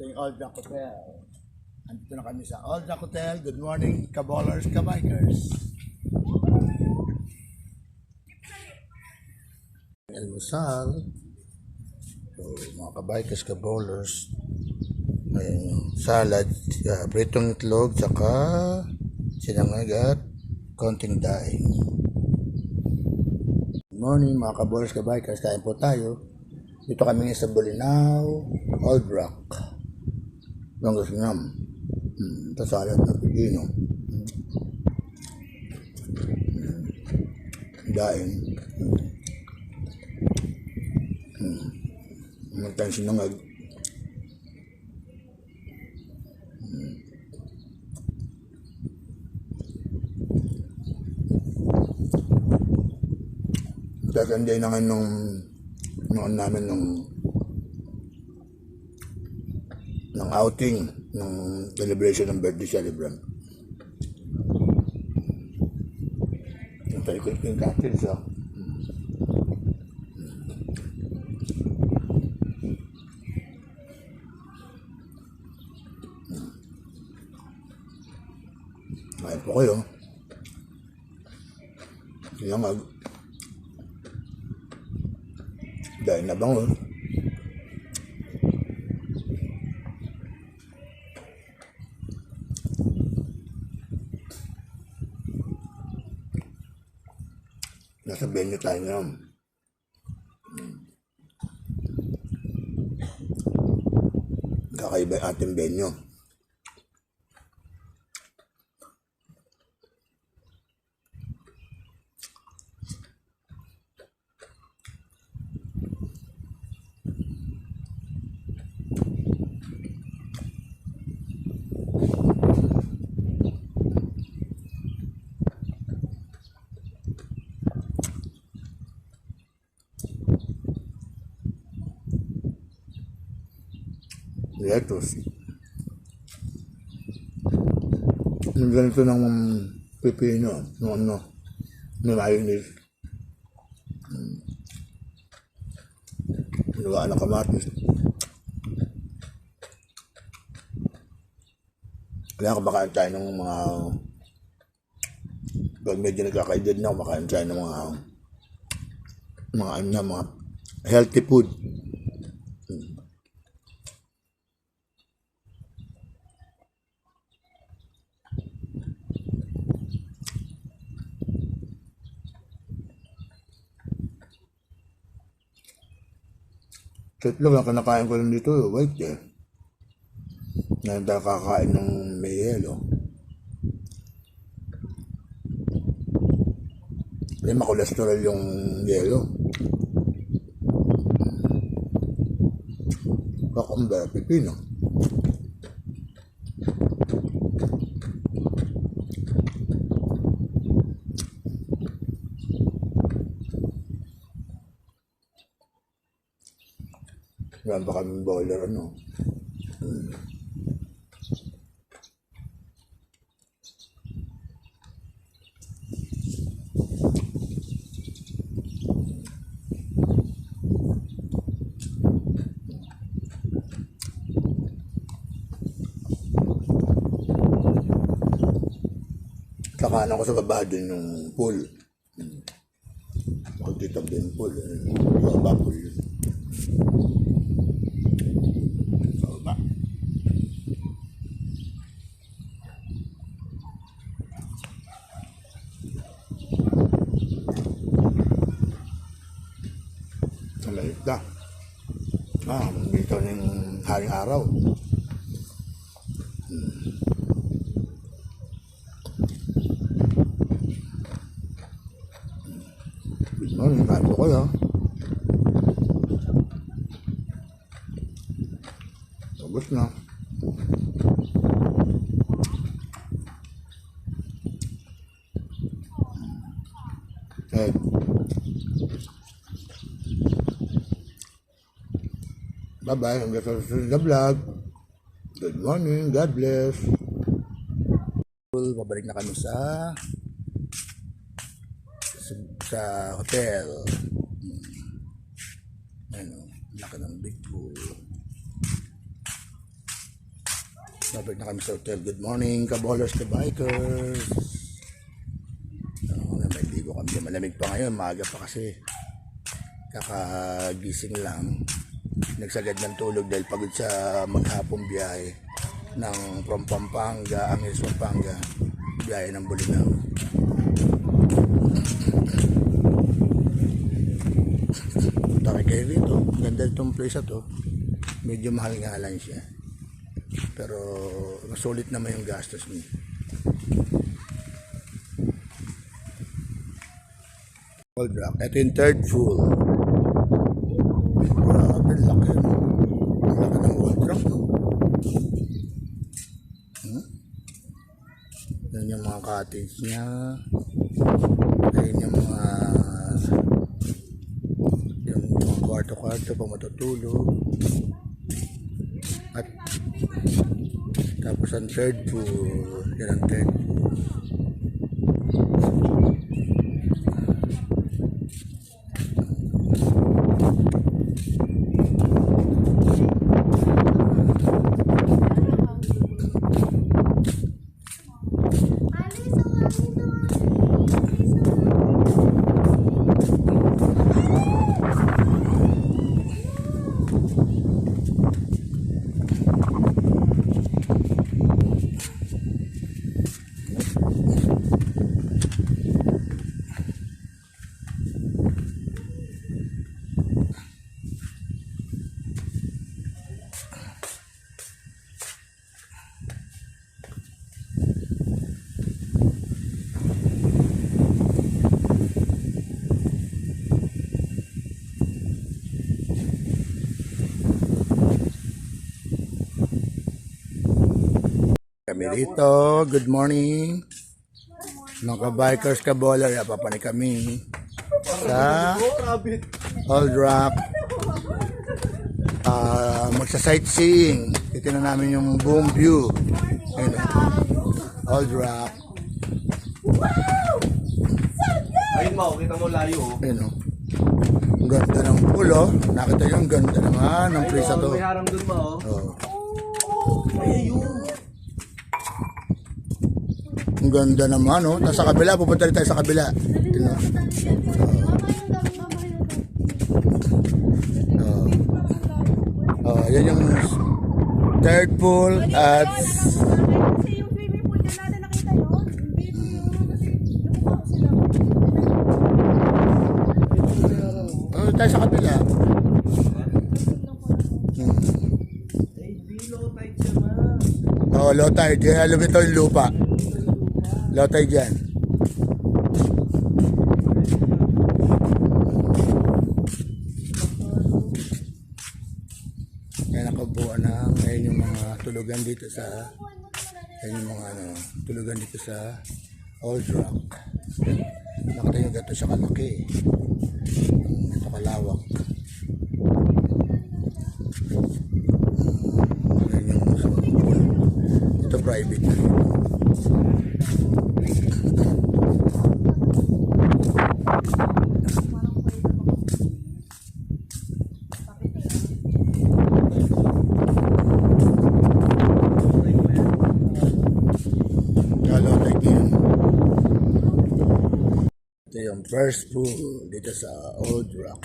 Ito yung Old Rock Hotel. Andito na kami sa Old Rock Hotel. Good morning, kaballers, kabikers. Almusal. So, mga kabikers, kaballers. May salad, pritong itlog, saka sinangag at konting daing. Good morning, mga kaballers, kabikers. Kain po tayo. Dito kami sa Bolinao, Old Rock. Longgos ngam. Ito salad na pipino. Daing. Magtang sinangag. Tatanday na nga nung namin ng outing ng celebration ng birthday celebrant. Yung tayo ko yung cocktails, ha? Kain po kayo. Sinangag. Dahil na bango. Nasa venue tayo ngayon. Kakaiba yung ating venue. Lettuce. Yung ganito ng pipino, ng mayonnaise. Luwa na kamatis. Kaya kumakain tayo ng mga pag medyo nagkakaedad na, kumakain tayo ng mga healthy food. Itlog ang kinakain ko lang dito, white eh. Na hindi kakain ng may yelo. Hindi makolesterol yung yelo. Kakumba, pipino. Yan ba kaming boiler, ano? Kakanan ko sa baba din yung pool. Pagkitabi yung pool, yung baba pool yun. Malayot na. Dito na yung haring araw. Good morning, kain po kayo. Tapos na. Okay. Bye-bye. Hanggang sa susunod na vlog. Good morning. God bless. Pabalik na kami sa hotel. Ano, laki ng big pool. Babalik na kami sa hotel. Good morning, kabolers, kabikers. May ligo kami. Malamig pa ngayon. Maaga pa kasi. Kakagising lang. Nagsagad ng tulog dahil pagod sa maghapong biyahe ng from Pampanga, Angeles, Pampanga. Biyahe ng Bolinao. Punta kayo rito. Ganda itong place na to. Medyo mahal nga lang siya. Pero masulit naman yung gastos niya. Old Rock. Ito yung third floor. Grabe, laki. Ang laki ng Old Rock, no? Yan yung mga cottage niya. Yan yung mga kwarto-kwarto pa matutulog. At tapos ang third floor. Yan ang third floor. Kami dito, good morning mga ka-bikers, ka-bowler. Papanik kami sa Old Rock. Magsa-sightseeing. Titignan namin yung boom view. Ayun, Old Rock. Ayun mo, kita mo layo. Ayun, ang ganda ng pool, oh. Nakita yung ganda naman ng place na to. May harang dun mo. Oh. Ay, ayun. Ang ganda naman, oh. Nasa kabila, pupunta rin tayo sa kabila. Yan yung third pool at Kasi yung swimming pool dyan natin nakita yun. Hindi yun kasi lumukha sila. tayo sa kabila. Low tide siya, ma. Oo, low tide. Kaya lumito yung lupa. Low tide yan. Yan nakabuuan na ngayon yung mga tulugan dito sa tulugan dito sa Old Rock. Nakita nyo gato siya kalaki. Ito kalawak. Yan yung swimming pool. Ito private na. Ito yung first pool dito sa Old Rock.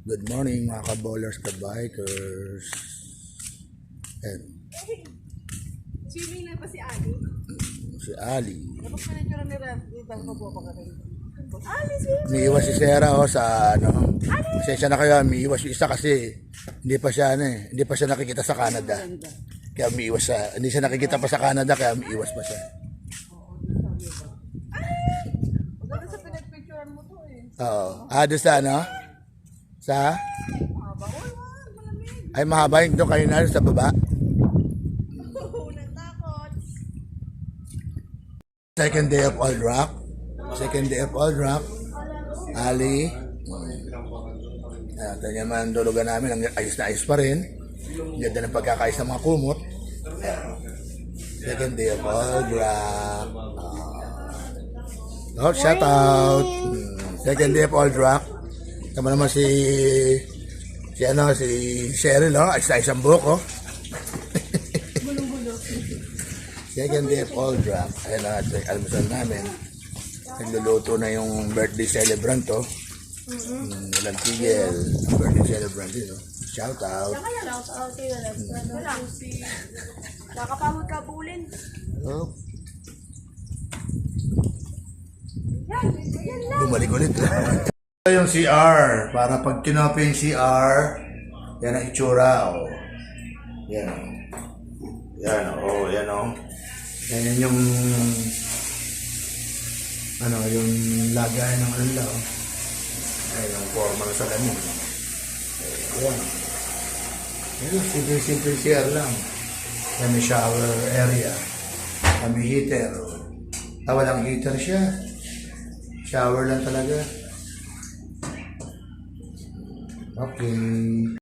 Good morning mga ka-bowlers, ka-bikers. And Swimming na pa si Ali. si Ali. Dapat ka na tsura ni Ram. Dito pa po ka rin. Ali, swimming. Umiiwas si Sarah sa pasensya na kayo, umiiwas yung isa kasi hindi pa siya nakikita sa Canada. Kaya hindi siya nakikita pa sa Canada kaya umiiwas pa siya. Maganda sa pinag-picturean mo to eh. Oo. Doon sa Sa? Mahaba. Malamig. Ay mahaba yung doon kayo na sa baba. Natakot. Second day of Old Rock. Ali. Ito naman dulugan namin. Ayos na ayos pa rin. Ganda ng pagkakayos ng mga kumot. Second day of Old Rock. Shout out. Second day of Old Rock. Tama naman si Cheryl, ayos na ayos ang buhok, oh. Second day of Old Rock. Ayan na ito yung almusal namin. Nagluluto na yung birthday celebrant to. Walang tigil. Ang birthday celebrant din. Shout out. Kaya lang, kaya lang. Wala. Nakapamod ka bulin. Oh, Yan, yan lang. bumalik ulit. Ito yung CR. Para pag kinopi yung CR, yan ang itsura. Oh. Yan. Yan. Oh, yan oh. Yan yung yung lagay ng ano. Ay, yung forma ng salamin. Ayan. Ayan, simple CR lang. Kami shower area. Kami heater. Walang heater siya. Shower lang talaga. Okay.